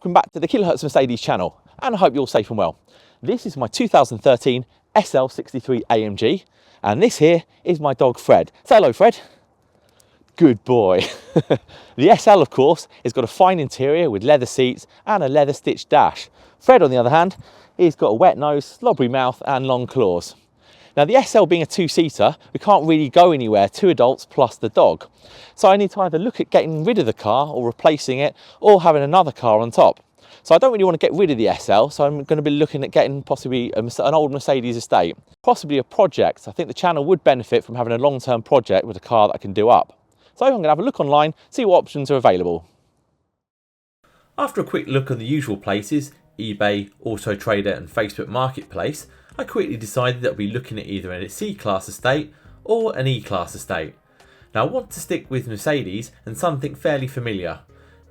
welcome back to the Kilohertz Mercedes channel, and I hope you're all safe and well. This is my 2013 SL63 AMG, and this here is my dog Fred. Say hello, Fred. Good boy. The SL, of course, has got a fine interior with leather seats and a leather stitched dash. Fred, on the other hand, he's got a wet nose, slobbery mouth and long claws. Now, the SL being a two-seater, we can't really go anywhere, 2 adults plus the dog. So I need to either look at getting rid of the car or replacing it, or having another car on top. So I don't really want to get rid of the SL, so I'm going to be looking at getting possibly an old Mercedes estate, possibly a project. I think the channel would benefit from having a long-term project with a car that I can do up. So I'm going to have a look online, see what options are available. After a quick look on the usual places, eBay, Auto Trader and Facebook Marketplace, I quickly decided that I'll be looking at either a C-Class estate or an E-Class estate. Now, I want to stick with Mercedes and something fairly familiar.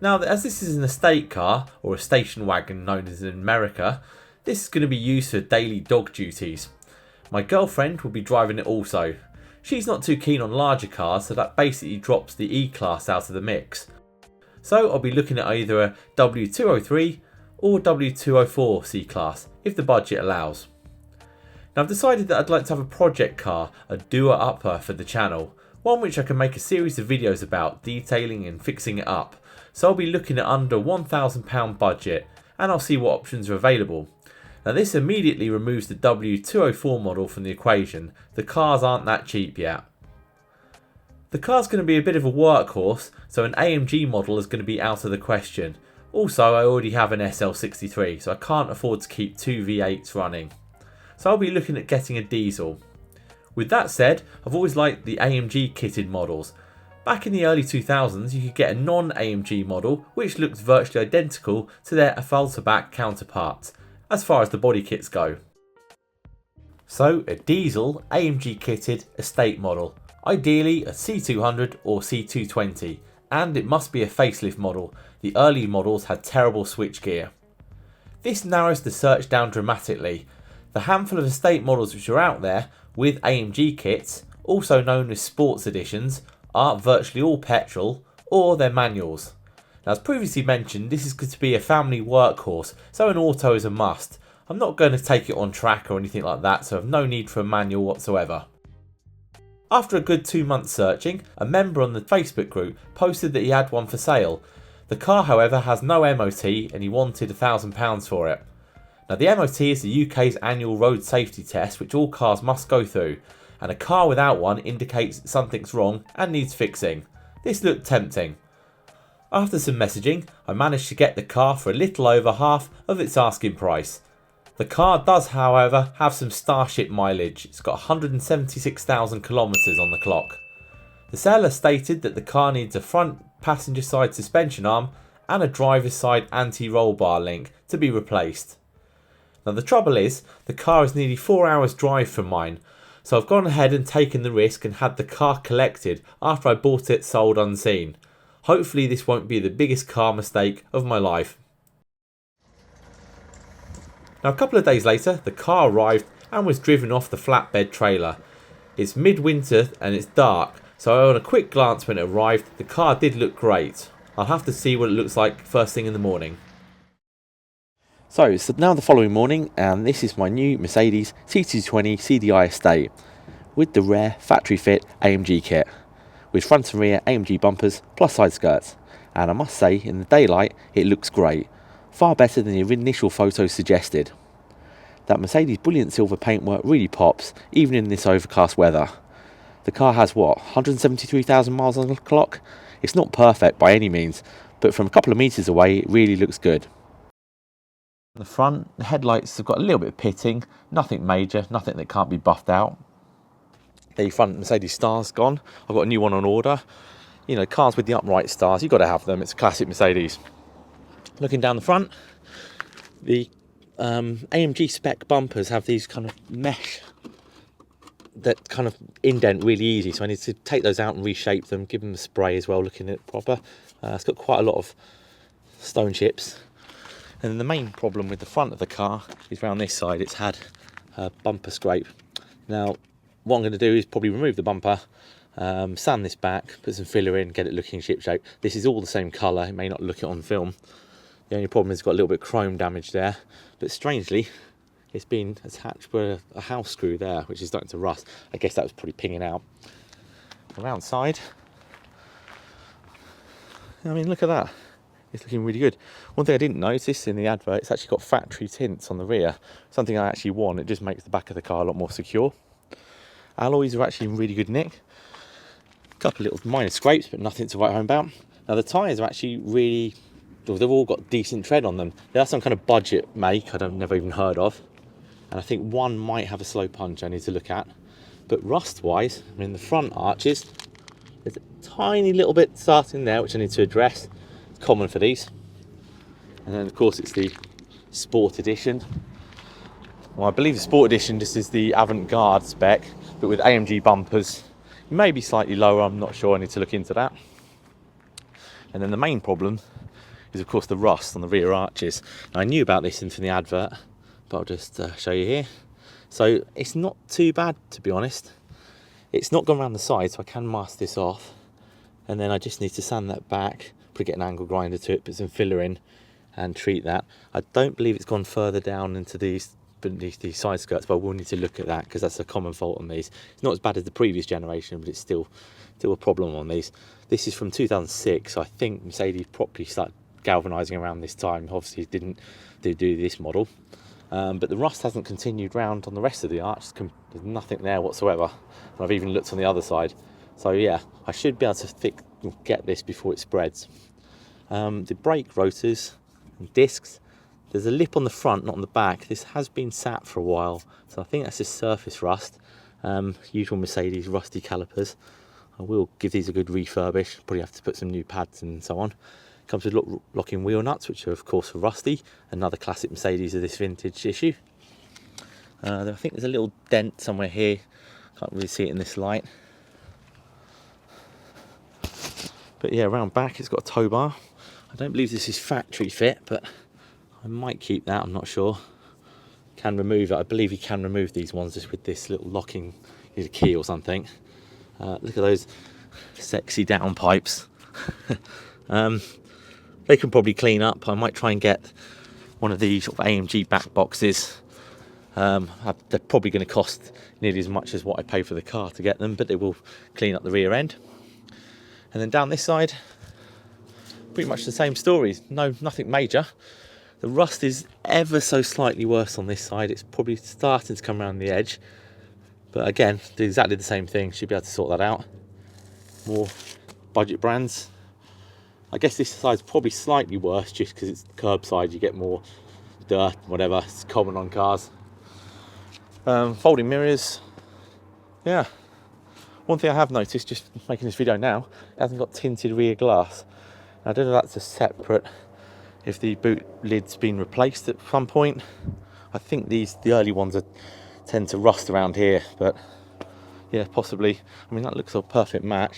Now, as this is an estate car, or a station wagon known as in America, this is going to be used for daily dog duties. My girlfriend will be driving it also. She's not too keen on larger cars, so that basically drops the E-Class out of the mix. So I'll be looking at either a W203 or W204 C-Class, if the budget allows. Now, I've decided that I'd like to have a project car, a doer-upper for the channel, one which I can make a series of videos about, detailing and fixing it up. So I'll be looking at under £1,000 budget, and I'll see what options are available. Now, this immediately removes the W204 model from the equation. The cars aren't that cheap yet. The car's going to be a bit of a workhorse, so an AMG model is going to be out of the question. Also, I already have an SL63, so I can't afford to keep two V8s running. So I'll be looking at getting a diesel. With that said, I've always liked the AMG kitted models. Back in the early 2000s, you could get a non-AMG model which looked virtually identical to their Affalterbach counterparts, as far as the body kits go. So a diesel AMG kitted estate model, ideally a C200 or C220, and it must be a facelift model. The early models had terrible switchgear. This narrows the search down dramatically. The handful of estate models which are out there with AMG kits, also known as sports editions, are virtually all petrol or they're manuals. Now, as previously mentioned, this is going to be a family workhorse, so an auto is a must. I'm not going to take it on track or anything like that, so I have no need for a manual whatsoever. After a good 2 months searching, a member on the Facebook group posted that he had one for sale. The car, however, has no MOT and he wanted £1,000 for it. Now, the MOT is the UK's annual road safety test which all cars must go through, and a car without one indicates that something's wrong and needs fixing. This looked tempting. After some messaging, I managed to get the car for a little over half of its asking price. The car does, however, have some Starship mileage. It's got 176,000 kilometres on the clock. The seller stated that the car needs a front passenger side suspension arm and a driver's side anti-roll bar link to be replaced. Now, the trouble is, the car is nearly 4 hours drive from mine, so I've gone ahead and taken the risk and had the car collected after I bought it sold unseen. Hopefully this won't be the biggest car mistake of my life. Now, a couple of days later, the car arrived and was driven off the flatbed trailer. It's midwinter and it's dark, so on a quick glance when it arrived, the car did look great. I'll have to see what it looks like first thing in the morning. So it's now the following morning, and this is my new Mercedes C220 CDI estate with the rare factory fit AMG kit with front and rear AMG bumpers plus side skirts, and I must say in the daylight it looks great, far better than the initial photos suggested. That Mercedes brilliant silver paintwork really pops even in this overcast weather. The car has 173,000 miles on the clock. It's not perfect by any means, but from a couple of metres away it really looks good. The front, the headlights have got a little bit of pitting, nothing major, nothing that can't be buffed out. The front Mercedes star's gone. I've got a new one on order. You know, cars with the upright stars, you've got to have them. It's a classic Mercedes. Looking down the front, the AMG spec bumpers have these kind of mesh that kind of indent really easy, so I need to take those out and reshape them, give them a spray as well, looking at it proper. It's got quite a lot of stone chips. And then the main problem with the front of the car is around this side. It's had a bumper scrape. Now, what I'm going to do is probably remove the bumper, sand this back, put some filler in, get it looking ship shape. This is all the same colour. It may not look it on film, The only problem is it's got a little bit of chrome damage there, but strangely it's been attached with a house screw there, which is starting to rust. I guess that was probably pinging out. Around side, I mean, look at that. It's looking really good. One thing I didn't notice in the advert, it's actually got factory tints on the rear. Something I actually want. It just makes the back of the car a lot more secure. Alloys are actually in really good nick. A couple of little minor scrapes, but nothing to write home about. Now the tyres are actually really, well, they've all got decent tread on them. They're some kind of budget make I've never even heard of. And I think one might have a slow punch I need to look at. But rust-wise, I mean, the front arches, there's a tiny little bit starting there, which I need to address. It's common for these. And then, of course, it's the Sport Edition. Well, I believe the Sport Edition just is the avant-garde spec, but with AMG bumpers. Maybe slightly lower, I'm not sure. I need to look into that. And then the main problem is, of course, the rust on the rear arches. Now, I knew about this from the advert, but I'll just show you here. So it's not too bad, to be honest. It's not gone around the side, so I can mask this off. And then I just need to sand that back, probably get an angle grinder to it, put some filler in and treat that. I don't believe it's gone further down into these beneath these side skirts, but I will need to look at that because that's a common fault on these. It's not as bad as the previous generation, but it's still a problem on these. This is from 2006, so I think Mercedes properly started galvanising around this time. Obviously didn't do this model. But the rust hasn't continued round on the rest of the arch. There's nothing there whatsoever. And I've even looked on the other side. So yeah, I should be able to get this before it spreads. The brake rotors and discs, there's a lip on the front, not on the back. This has been sat for a while, so I think that's just surface rust. Usual Mercedes rusty calipers. I will give these a good refurbish. Probably have to put some new pads and so on. Comes with locking wheel nuts, which are of course rusty. Another classic Mercedes of this vintage issue. I think there's a little dent somewhere here. Can't really see it in this light. But yeah, around back it's got a tow bar. I don't believe this is factory fit, but I might keep that, I'm not sure. Can remove it. I believe you can remove these ones just with this little locking, use a key or something. Look at those sexy downpipes. They can probably clean up. I might try and get one of these sort of AMG back boxes. They're probably going to cost nearly as much as what I pay for the car to get them, but they will clean up the rear end. And then down this side, pretty much the same stories. Nothing major. The rust is ever so slightly worse on this side. It's probably starting to come around the edge. But again, do exactly the same thing. Should be able to sort that out. More budget brands. I guess this side's probably slightly worse just because it's curbside. You get more dirt, whatever. It's common on cars. Folding mirrors. Yeah. One thing I have noticed, just making this video now, it hasn't got tinted rear glass. I don't know if that's a separate, if the boot lid's been replaced at some point. I think the early ones tend to rust around here, but yeah, possibly. I mean, that looks a perfect match.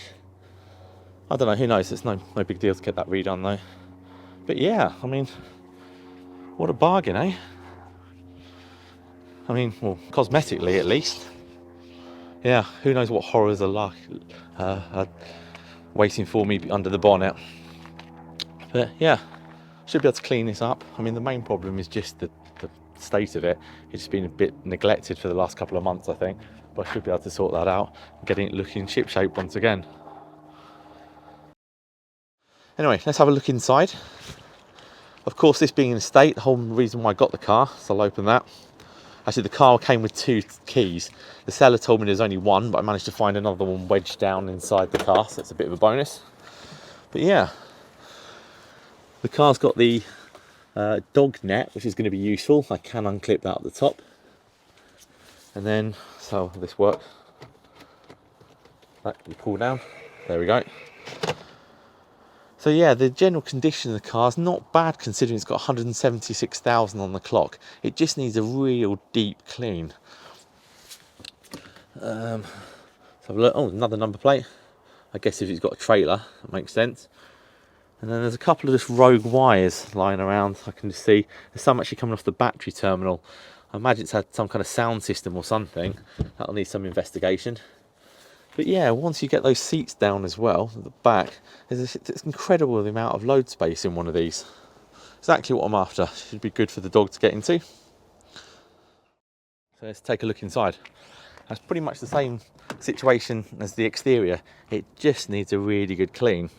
I don't know, who knows? It's no big deal to get that redone though. But yeah, I mean, what a bargain, eh? I mean, well, cosmetically at least. Yeah, who knows what horrors are like waiting for me under the bonnet. But yeah, should be able to clean this up. I mean, the main problem is just the state of it. It's just been a bit neglected for the last couple of months, I think. But I should be able to sort that out, getting it looking shipshape once again. Anyway, let's have a look inside. Of course, this being in a state, the whole reason why I got the car, so I'll open that. Actually, the car came with 2 keys. The seller told me there's only one, but I managed to find another one wedged down inside the car, so it's a bit of a bonus. But yeah, the car's got the dog net, which is going to be useful. I can unclip that at the top. And then, so this works. That can be pulled down. There we go. So yeah, the general condition of the car is not bad considering it's got 176,000 on the clock. It just needs a real deep clean. So look, oh, another number plate. I guess if it's got a trailer, that makes sense. And then there's a couple of just rogue wires lying around. I can just see there's some actually coming off the battery terminal. I imagine it's had some kind of sound system or something. That'll need some investigation. But yeah, once you get those seats down as well, at the back, it's incredible the amount of load space in one of these. Exactly what I'm after. Should be good for the dog to get into. So let's take a look inside. That's pretty much the same situation as the exterior. It just needs a really good clean.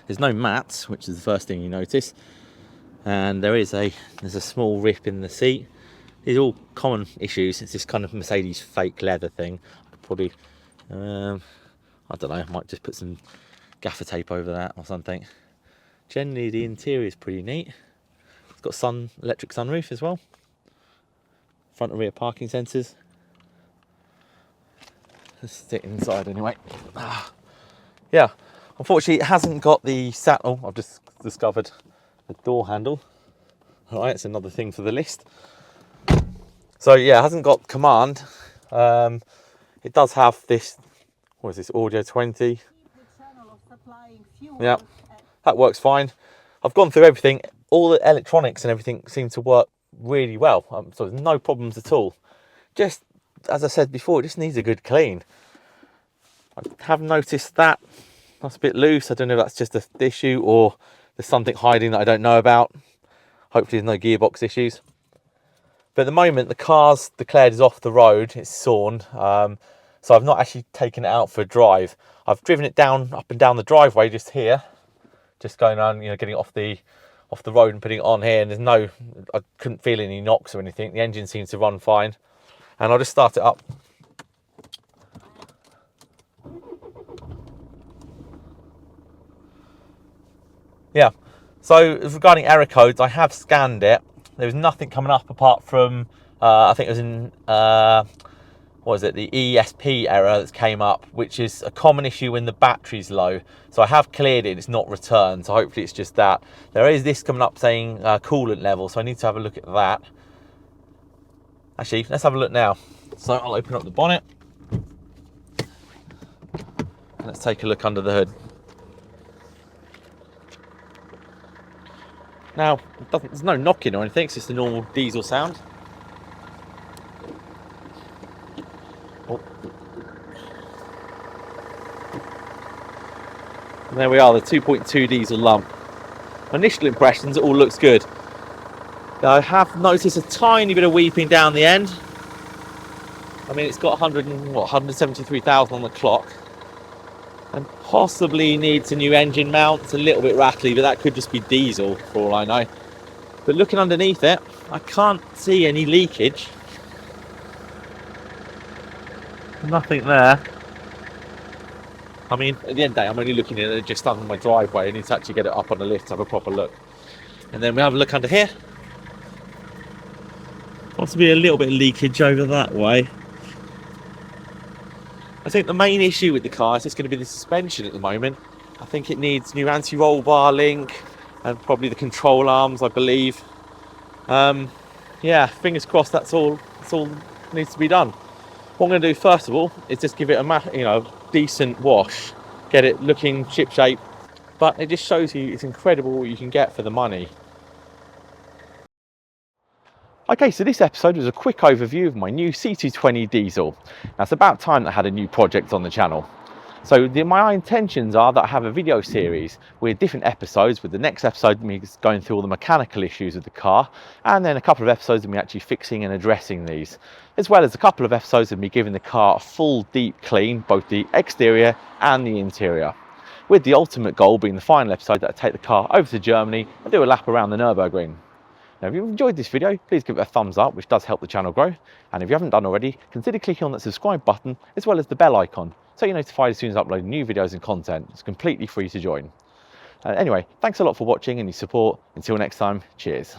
There's no mats, which is the first thing you notice, and there's a small rip in the seat. These are all common issues. It's this kind of Mercedes fake leather thing. I could probably, I don't know, I might just put some gaffer tape over that or something. Generally, the interior is pretty neat. It's got electric sunroof as well. Front and rear parking sensors. Let's sit inside anyway. Yeah, unfortunately it hasn't got the saddle. I've just discovered the door handle. All right, it's another thing for the list. So yeah, it hasn't got command. It does have this, what is this, W203? Yeah, that works fine. I've gone through everything. All the electronics and everything seem to work really well. So there's no problems at all. Just, as I said before, it just needs a good clean. I have noticed that that's a bit loose. I don't know if that's just an issue or there's something hiding that I don't know about. Hopefully there's no gearbox issues. But at the moment, the car's declared is off the road. It's sawn. So I've not actually taken it out for a drive. I've driven it up and down the driveway just here. Just going on, getting it off the road and putting it on here. And I couldn't feel any knocks or anything. The engine seems to run fine. And I'll just start it up. Yeah, so regarding error codes, I have scanned it. There was nothing coming up apart from, I think it was in, the ESP error that came up, which is a common issue when the battery's low. So I have cleared it, it's not returned, so hopefully it's just that. There is this coming up saying coolant level, so I need to have a look at that. Actually, let's have a look now. So I'll open up the bonnet. Let's take a look under the hood. Now, there's no knocking or anything, it's just a normal diesel sound. Oh. And there we are, the 2.2 diesel lump. Initial impressions, it all looks good. I have noticed a tiny bit of weeping down the end. I mean, it's got 173,000 on the clock. And possibly needs a new engine mount. It's a little bit rattly, but that could just be diesel for all I know. But looking underneath it, I can't see any leakage. Nothing there. I mean, at the end of the day, I'm only looking at it just under my driveway. I need to actually get it up on the lift to have a proper look. And then we have a look under here. Possibly a little bit of leakage over that way. I think the main issue with the car is just going to be the suspension at the moment. I think it needs new anti-roll bar link and probably the control arms, I believe. Yeah, fingers crossed that's all needs to be done. What I'm going to do first of all is just give it a decent wash, get it looking ship-shape, but it just shows you it's incredible what you can get for the money. Okay, so this episode was a quick overview of my new C220 diesel. Now, it's about time that I had a new project on the channel. So my intentions are that I have a video series with different episodes, with the next episode me going through all the mechanical issues of the car, and then a couple of episodes of me actually fixing and addressing these, as well as a couple of episodes of me giving the car a full deep clean, both the exterior and the interior, with the ultimate goal being the final episode that I take the car over to Germany and do a lap around the Nürburgring. Now, if you've enjoyed this video, please give it a thumbs up, which does help the channel grow. And if you haven't done already, consider clicking on that subscribe button, as well as the bell icon, so you're notified as soon as I upload new videos and content. It's completely free to join. Anyway, thanks a lot for watching and your support. Until next time, cheers.